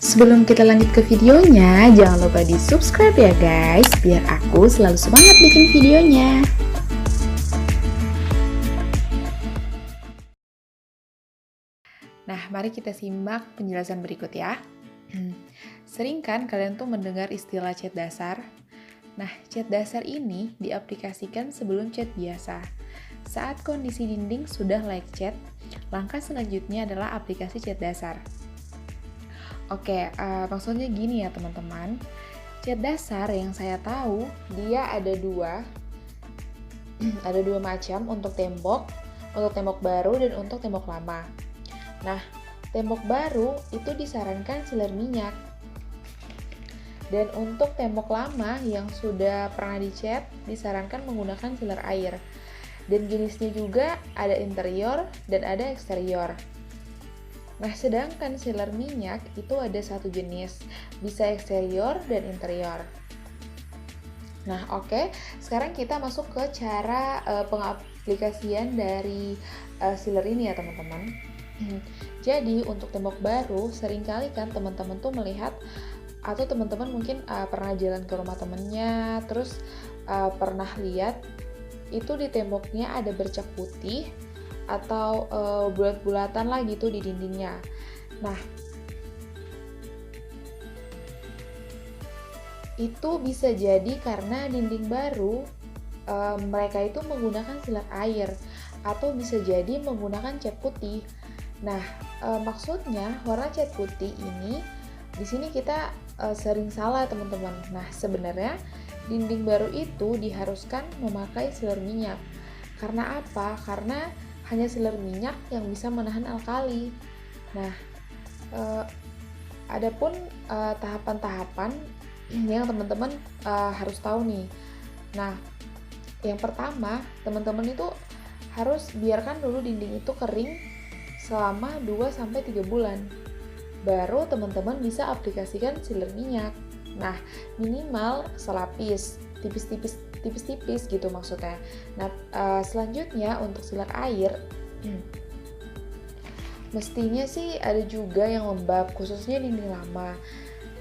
Sebelum kita lanjut ke videonya, jangan lupa di subscribe ya guys, biar aku selalu semangat bikin videonya. Nah, mari kita simak penjelasan berikut ya. Sering kan kalian tuh mendengar istilah chat dasar? Nah, chat dasar ini diaplikasikan sebelum chat biasa. Saat kondisi dinding sudah like chat, langkah selanjutnya adalah aplikasi chat dasar. Oke, maksudnya gini ya teman-teman. Chat dasar yang saya tahu, dia ada dua macam, untuk tembok baru dan untuk tembok lama. Nah, tembok baru itu disarankan sealer minyak. Dan untuk tembok lama yang sudah pernah dicat, disarankan menggunakan sealer air. Dan jenisnya juga ada interior dan ada eksterior. Nah, sedangkan sealer minyak itu ada satu jenis, bisa eksterior dan interior. Nah, oke. Sekarang kita masuk ke cara pengaplikasian dari sealer ini ya teman-teman. Jadi untuk tembok baru, seringkali kan teman-teman tuh melihat, atau teman-teman mungkin pernah jalan ke rumah temennya, terus pernah lihat itu di temboknya ada bercak putih atau bulat-bulatan lah gitu di dindingnya. Nah, itu bisa jadi karena dinding baru mereka itu menggunakan sealer air, atau bisa jadi menggunakan cat putih. Nah, maksudnya warna cat putih ini di sini kita sering salah teman-teman. Nah, sebenarnya dinding baru itu diharuskan memakai sealer minyak. Karena apa? Karena hanya sealer minyak yang bisa menahan alkali. Nah, adapun tahapan-tahapan yang teman-teman harus tahu nih. Nah, yang pertama, teman-teman itu harus biarkan dulu dinding itu kering selama 2-3 bulan. Baru teman-teman bisa aplikasikan sealer minyak. Nah, minimal selapis, tipis-tipis gitu maksudnya. Nah, selanjutnya untuk sealer air, mestinya sih ada juga yang lembab, khususnya dinding lama.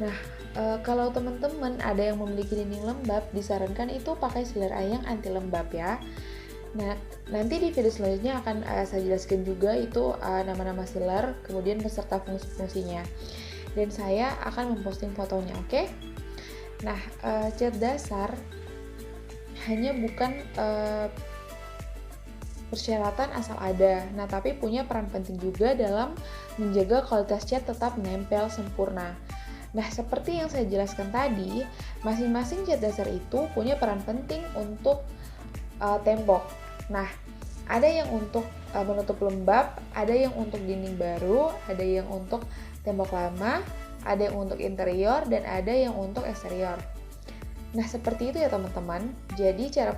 Nah, kalau teman-teman ada yang memiliki dinding lembab, disarankan itu pakai sealer air yang anti lembab ya. Nah, nanti di video selanjutnya akan saya jelaskan juga itu nama-nama sealer, kemudian beserta fungsi-fungsinya. Dan saya akan memposting fotonya, oke? Nah, cat dasar hanya bukan persyaratan asal ada, nah tapi punya peran penting juga dalam menjaga kualitas cat tetap menempel sempurna. Nah, seperti yang saya jelaskan tadi, masing-masing cat dasar itu punya peran penting untuk tembok. Nah, ada yang untuk menutup lembab, ada yang untuk dinding baru, ada yang untuk tembok lama, ada yang untuk interior, dan ada yang untuk eksterior. Nah, seperti itu ya teman-teman. Jadi cara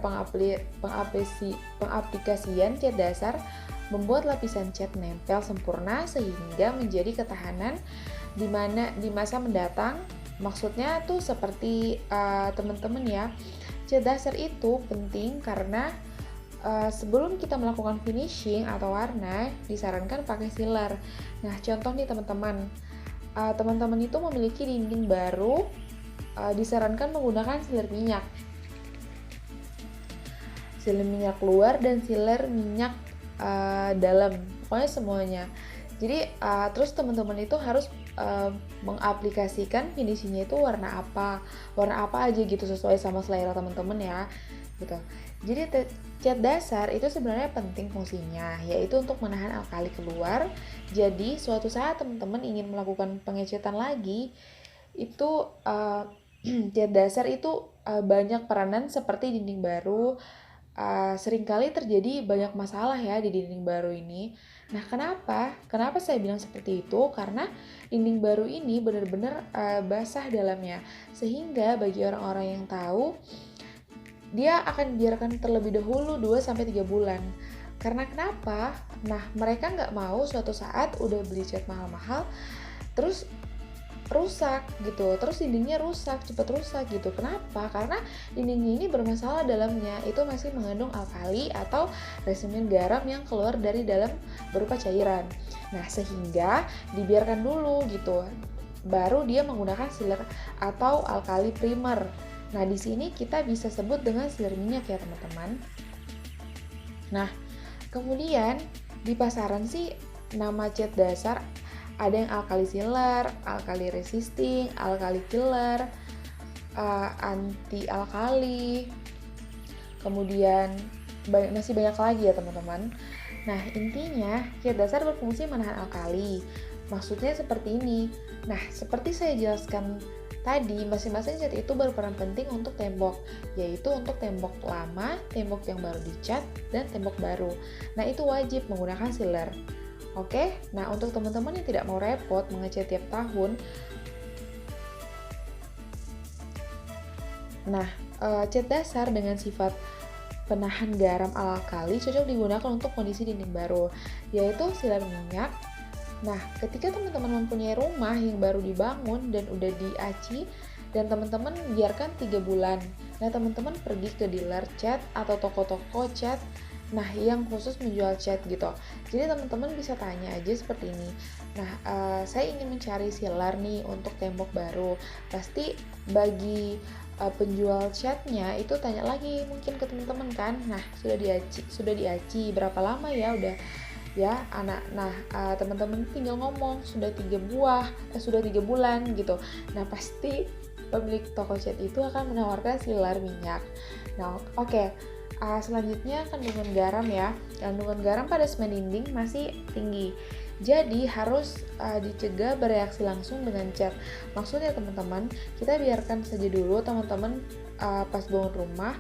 pengaplikasian cat dasar membuat lapisan cat nempel sempurna sehingga menjadi ketahanan di masa mendatang. Maksudnya tuh seperti teman-teman ya, cat dasar itu penting karena sebelum kita melakukan finishing atau warna, disarankan pakai sealer. Nah, contoh nih teman-teman, teman-teman itu memiliki dinding baru, disarankan menggunakan sealer minyak luar dan sealer minyak dalam, pokoknya semuanya. Jadi terus teman-teman itu harus mengaplikasikan finishingnya itu warna apa aja gitu, sesuai sama selera teman-teman ya gitu. Jadi cat dasar itu sebenarnya penting fungsinya, yaitu untuk menahan alkali keluar. Jadi suatu saat teman-teman ingin melakukan pengecatan lagi, itu cat dasar itu banyak peranan seperti dinding baru. Seringkali terjadi banyak masalah ya di dinding baru ini. Nah, kenapa saya bilang seperti itu? Karena dinding baru ini benar-benar basah dalamnya, sehingga bagi orang-orang yang tahu, dia akan biarkan terlebih dahulu 2-3 bulan. Karena kenapa? Nah, mereka nggak mau suatu saat udah beli cat mahal-mahal, terus rusak gitu, terus dindingnya cepat rusak gitu. Kenapa? Karena dinding ini bermasalah dalamnya, itu masih mengandung alkali atau resimen garam yang keluar dari dalam berupa cairan. Nah, sehingga dibiarkan dulu gitu. baru dia menggunakan sealer atau alkali primer. Nah, di sini kita bisa sebut dengan sealer minyak ya teman-teman. Nah, kemudian di pasaran sih nama cat dasar ada yang alkali sealer, alkali resisting, alkali killer, anti alkali, kemudian masih banyak lagi ya teman-teman. Nah, intinya cat dasar berfungsi menahan alkali. Maksudnya seperti ini. Nah, seperti saya jelaskan tadi, masing-masing cat itu berperan penting untuk tembok, yaitu untuk tembok lama, tembok yang baru dicat, dan tembok baru. Nah, itu wajib menggunakan sealer. Oke, nah untuk teman-teman yang tidak mau repot mengecat tiap tahun, nah, cat dasar dengan sifat penahan garam alkali cocok digunakan untuk kondisi dinding baru, yaitu sealer minyak. Nah, ketika teman-teman mempunyai rumah yang baru dibangun dan udah diaci, dan teman-teman biarkan 3 bulan, nah teman-teman pergi ke dealer cat atau toko-toko cat, nah yang khusus menjual cat gitu. Jadi teman-teman bisa tanya aja seperti ini. Nah, saya ingin mencari sealer nih untuk tembok baru. Pasti bagi penjual catnya itu tanya lagi mungkin ke teman-teman kan. Nah, sudah diaci berapa lama ya udah ya anak. Nah, teman-teman tinggal ngomong sudah 3 bulan gitu. Nah, pasti pemilik toko cat itu akan menawarkan sealer minyak. Nah, oke. Selanjutnya kandungan garam ya. Kandungan garam pada semen dinding masih tinggi, jadi harus dicegah bereaksi langsung dengan cat. Maksudnya teman-teman, kita biarkan saja dulu teman-teman pas bangun rumah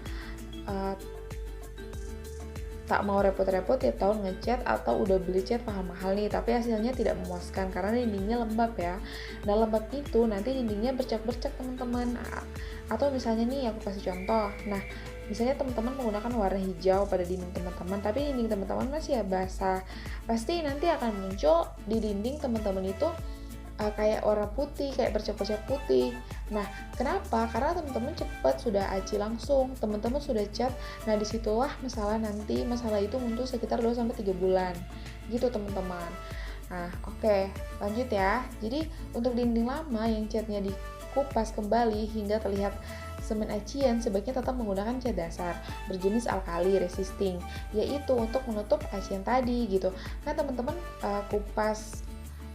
tak mau repot-repot tiap tahun ngecat atau udah beli cat mahal-mahal nih, tapi hasilnya tidak memuaskan karena dindingnya lembab ya. Nah, lembab itu nanti dindingnya bercak-bercak teman-teman. Atau misalnya nih aku kasih contoh. Nah, misalnya teman-teman menggunakan warna hijau pada dinding teman-teman, tapi dinding teman-teman masih basah. Pasti nanti akan muncul di dinding teman-teman itu kayak warna putih, kayak bercak-bercak putih. Nah, kenapa? Karena teman-teman cepat sudah aci langsung, teman-teman sudah cat. Nah, disitulah masalah itu muncul sekitar 2-3 bulan. Gitu teman-teman. Nah, oke, lanjut ya. Jadi, untuk dinding lama yang catnya dikupas kembali hingga terlihat semen acian, sebaiknya tetap menggunakan cat dasar berjenis alkali resisting, yaitu untuk menutup acian tadi gitu. Kan teman-teman kupas,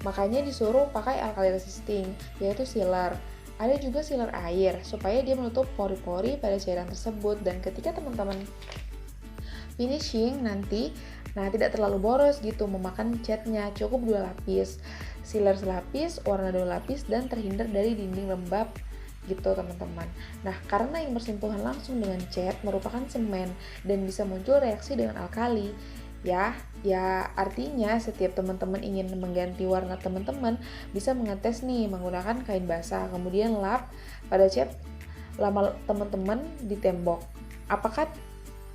makanya disuruh pakai alkali resisting, yaitu sealer. Ada juga sealer air supaya dia menutup pori-pori pada cairan tersebut, dan ketika teman-teman finishing nanti, nah tidak terlalu boros gitu memakan catnya, cukup 2 lapis, sealer selapis, warna 2 lapis, dan terhindar dari dinding lembab gitu teman-teman. Nah, karena yang bersentuhan langsung dengan cat merupakan semen dan bisa muncul reaksi dengan alkali. Ya artinya setiap teman-teman ingin mengganti warna, teman-teman bisa mengetes nih menggunakan kain basah, kemudian lap pada cat lama teman-teman di tembok. Apakah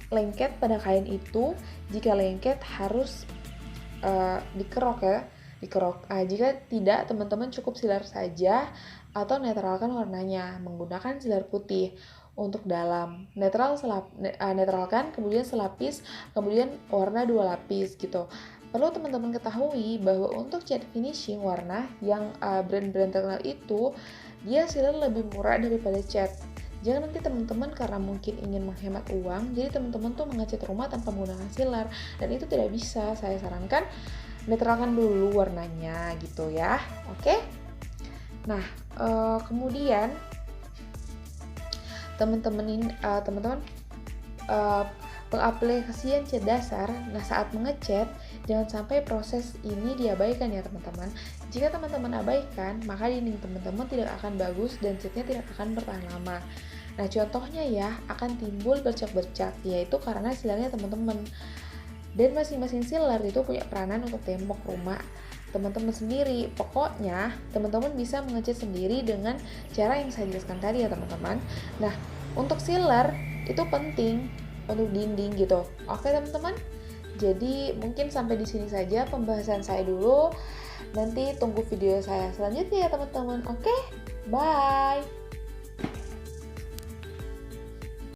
lengket pada kain itu? Jika lengket harus dikerok ya, jika tidak, teman-teman cukup sealer saja atau netralkan warnanya menggunakan sealer putih. Untuk dalam netralkan, kemudian selapis, kemudian warna 2 lapis gitu. Perlu teman-teman ketahui bahwa untuk cat finishing warna yang brand-brand terkenal itu, dia sealer lebih murah daripada cat. Jangan nanti teman-teman karena mungkin ingin menghemat uang, jadi teman-teman tuh mengecat rumah tanpa menggunakan sealer, dan itu tidak bisa. Saya sarankan netralkan dulu warnanya gitu ya. Oke? Nah, kemudian teman-teman pengaplikasian cat dasar. Nah, saat mengecat jangan sampai proses ini diabaikan ya teman-teman. Jika teman-teman abaikan, maka dinding teman-teman tidak akan bagus dan catnya tidak akan bertahan lama. Nah, contohnya ya akan timbul bercak-bercak, yaitu karena sealernya teman-teman. Dan masing-masing sealer itu punya peranan untuk tembok rumah teman-teman sendiri. Pokoknya teman-teman bisa mengecat sendiri dengan cara yang saya jelaskan tadi ya teman-teman. Nah, untuk sealer itu penting untuk dinding gitu. Oke teman-teman, jadi mungkin sampai di sini saja pembahasan saya dulu. Nanti tunggu video saya selanjutnya ya teman-teman. Oke, bye.